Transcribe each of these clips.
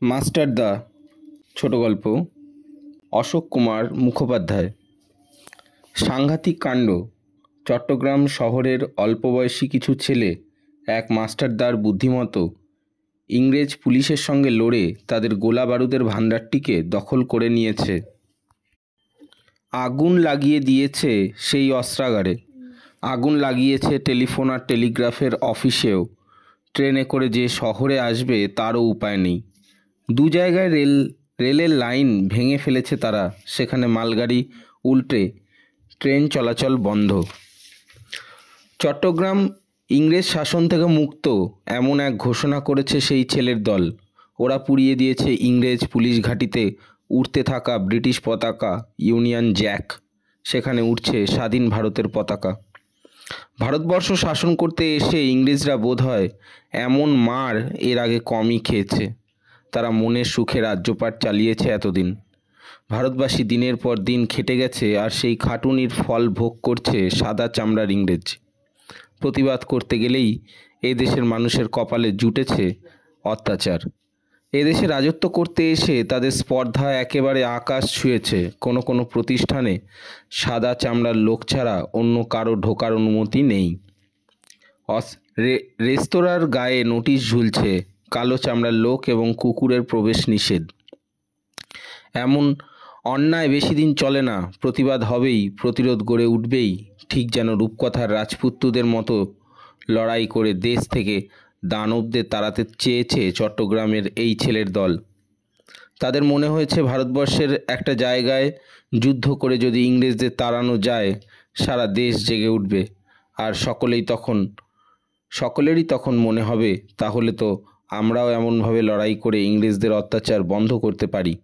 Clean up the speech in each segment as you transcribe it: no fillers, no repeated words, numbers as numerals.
মাস্টারদা ছোট গল্প। অশোক কুমার মুখোপাধ্যায়। সাংঘাতিক কাণ্ড। চট্টগ্রাম শহরের অল্পবয়সী কিছু ছেলে এক মাস্টারদার বুদ্ধিমতো ইংরেজ পুলিশের সঙ্গে লড়ে তাদের গোলা বারুদের ভাণ্ডারটিকে দখল করে নিয়েছে। আগুন লাগিয়ে দিয়েছে সেই অস্ত্রাগারে, আগুন লাগিয়েছে টেলিফোন আর টেলিগ্রাফের অফিসেও। ট্রেনে করে যে শহরে আসবে তারও উপায় নেই। দু জায়গায় রেলের লাইন ভেঙে ফেলেছে তারা, সেখানে মালগাড়ি উল্টে ট্রেন চলাচল বন্ধ। চট্টগ্রাম ইংরেজ শাসন থেকে মুক্ত এমন এক ঘোষণা করেছে সেই ছেলের দল। ওরা পুড়িয়ে দিয়েছে ইংরেজ পুলিশ ঘাঁটিতে উড়তে থাকা ব্রিটিশ পতাকা, ইউনিয়ন জ্যাক। সেখানে উঠছে স্বাধীন ভারতের পতাকা। ভারতবর্ষ শাসন করতে এসে ইংরেজরা বোধহয় এমন মার এর আগে কমই খেয়েছে। তারা মনের সুখে রাজ্যপাট চালিয়েছে এতদিন। ভারতবাসী দিনের পর দিন খেটে গেছে, আর সেই খাটুনির ফল ভোগ করছে সাদা চামড়ার ইংরেজ। প্রতিবাদ করতে গেলেই এদেশের মানুষের কপালে জুটেছে অত্যাচার। এদেশে রাজত্ব করতে এসে তাদের স্পর্ধা একেবারে আকাশ ছুঁয়েছে। কোনো কোনো প্রতিষ্ঠানে সাদা চামড়ার লোক ছাড়া অন্য কারো ঢোকার অনুমতি নেই। রেস্তোরাঁর গায়ে নোটিশ ঝুলছে, কালো চামড়ার লোক এবং কুকুরের প্রবেশ নিষেধ। এমন অন্যায় বেশি দিন চলে না। প্রতিবাদ হবেই, প্রতিরোধ গড়ে উঠবেই, ঠিক যেন রূপকথার রাজপুত্রদের মতো লড়াই করে দেশ থেকে দানবদের তাড়াতে চেয়েছে চট্টগ্রামের এই ছেলের দল। তাদের মনে হয়েছে ভারতবর্ষের একটা জায়গায় যুদ্ধ করে যদি ইংরেজদের তাড়ানো যায়, সারা দেশ জেগে উঠবে। আর সকলেরই তখন মনে হবে, তাহলে তো আমরাও এমনভাবে লড়াই করে ইংরেজদের অত্যাচার বন্ধ করতে পারি,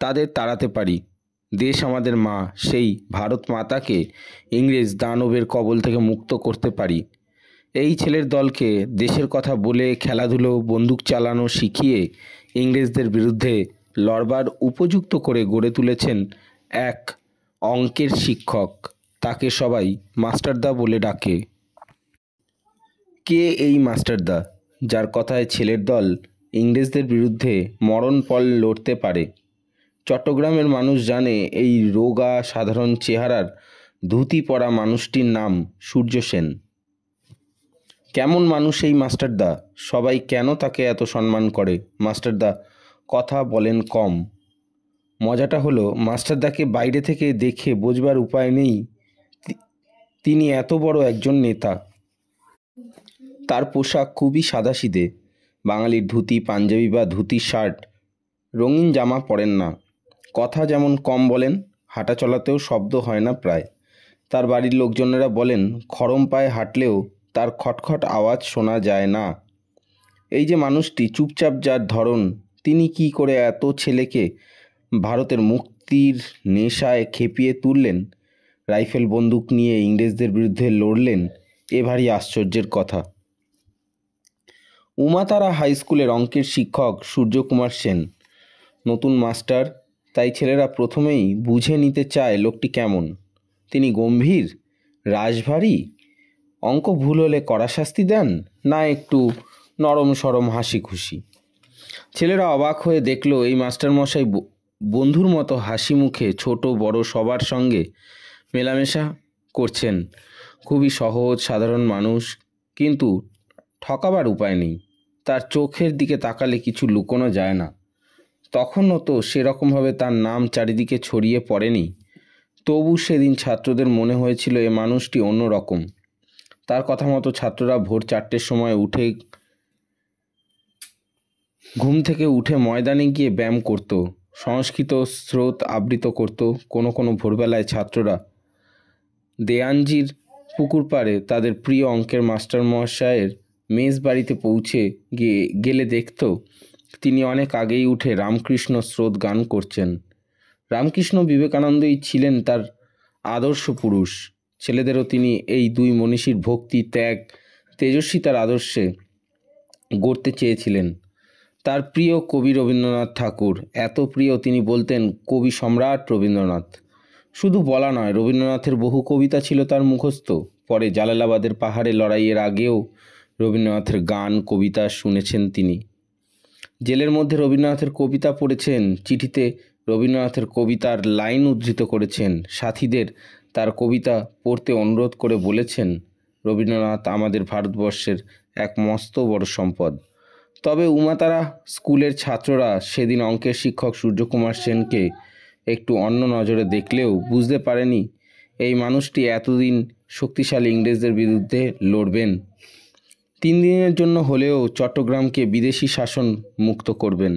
তাদের তাড়াতে পারি। দেশ আমাদের মা, সেই ভারত মাতাকে ইংরেজ দানবের কবল থেকে মুক্ত করতে পারি। এই ছেলের দলকে দেশের কথা বলে, খেলাধুলো, বন্দুক চালানো শিখিয়ে ইংরেজদের বিরুদ্ধে লড়বার উপযুক্ত করে গড়ে তুলেছেন এক অঙ্কের শিক্ষক। তাকে সবাই মাস্টারদা বলে ডাকে। কে এই মাস্টারদা, যার কথায় ছেলের দল ইংরেজদের বিরুদ্ধে মরণপণ লড়তে পারে? চট্টগ্রামের মানুষ জানে এই রোগা সাধারণ চেহারার ধুতি পরা মানুষটির নাম সূর্য সেন। কেমন মানুষ এই মাস্টারদা? সবাই কেন তাকে এত সম্মান করে? মাস্টারদা কথা বলেন কম। মজাটা হলো, মাস্টারদাকে বাইরে থেকে দেখে বোঝবার উপায় নেই তিনি এত বড় একজন নেতা। তার পোশাক খুবই সাদাসিধে। বাঙালির ধুতি পাঞ্জাবি বা ধুতি শার্ট, রঙিন জামা পরেন না। কথা যেমন কম বলেন, হাঁটা চলাতেও শব্দ হয় না প্রায়। তার বাড়ির লোকজনেরা বলেন, খড়ম পায়ে হাঁটলেও তার খটখট আওয়াজ শোনা যায় না। এই যে মানুষটি, চুপচাপ যার ধরন, তিনি কি করে এত ছেলেকে ভারতের মুক্তির নেশায় খেপিয়ে তুললেন, রাইফেল বন্দুক নিয়ে ইংরেজদের বিরুদ্ধে লড়লেন, এ ভারী আশ্চর্যের কথা। উমাতারা হাই স্কুলের অঙ্কের শিক্ষক সূর্যকুমার সেন নতুন মাস্টার, তাই ছেলেরা প্রথমেই বুঝে নিতে চায় লোকটি কেমন। তিনি গম্ভীর, রাশভারী, অঙ্ক ভুল হলে কড়া শাস্তি দেন, না একটু নরম সরম হাসি খুশি? ছেলেরা অবাক হয়ে দেখল এই মাস্টারমশাই বন্ধুর মতো হাসি মুখে ছোট বড় সবার সঙ্গে মেলামেশা করছেন। খুবই সহজ সাধারণ মানুষ, কিন্তু ঠকাবার উপায় নেই। তার চোখের দিকে তাকালে কিছু লুকোনো যায় না। তখনও তো সেরকমভাবে তার নাম চারিদিকে ছড়িয়ে পড়েনি। তবু সেদিন ছাত্রদের মনে হয়েছিল এ মানুষটি অন্যরকম। তার কথা মতো ছাত্ররা ভোর 4টের সময় ঘুম থেকে উঠে ময়দানে গিয়ে ব্যায়াম করত, সংস্কৃত স্রোত আবৃত করত। কোনো কোনো ভোরবেলায় ছাত্ররা দেয়ানজির পুকুর পাড়ে তাদের প্রিয় অঙ্কের মাস্টারমশায়ের মেজ বাড়িতে পৌঁছে গেলে দেখত তিনি অনেক আগেই উঠে রামকৃষ্ণ স্রোত গান করছেন। রামকৃষ্ণ বিবেকানন্দই ছিলেন তার আদর্শ পুরুষ। ছেলেদেরও তিনি এই দুই মনীষীর ভক্তি, ত্যাগ, তেজস্বিতার আদর্শে গড়তে চেয়েছিলেন। তার প্রিয় কবি রবীন্দ্রনাথ ঠাকুর, এত প্রিয় তিনি বলতেন কবি সম্রাট রবীন্দ্রনাথ। শুধু বলা নয়, রবীন্দ্রনাথের বহু কবিতা ছিল তার মুখস্থ। পরে জালালাবাদের পাহাড়ে লড়াইয়ের আগেও রবীন্দ্রনাথের গান কবিতা শুনেছেন তিনি। জেলের মধ্যে রবীন্দ্রনাথের কবিতা পড়েছেন, চিঠিতে রবীন্দ্রনাথের কবিতার লাইন উদ্ধৃত করেছেন, সাথীদের তার কবিতা পড়তে অনুরোধ করে বলেছেন, রবীন্দ্রনাথ আমাদের ভারতবর্ষের এক মস্ত বড় সম্পদ। তবে উমাতারা স্কুলের ছাত্ররা সেদিন অঙ্কের শিক্ষক সূর্যকুমার সেনকে একটু অন্য নজরে দেখলেও বুঝতে পারেনি এই মানুষটি এতদিন শক্তিশালী ইংরেজদের বিরুদ্ধে লড়বেন, 3 দিনের জন্য হলেও চট্টগ্রামকে বিদেশি শাসন মুক্ত করবেন।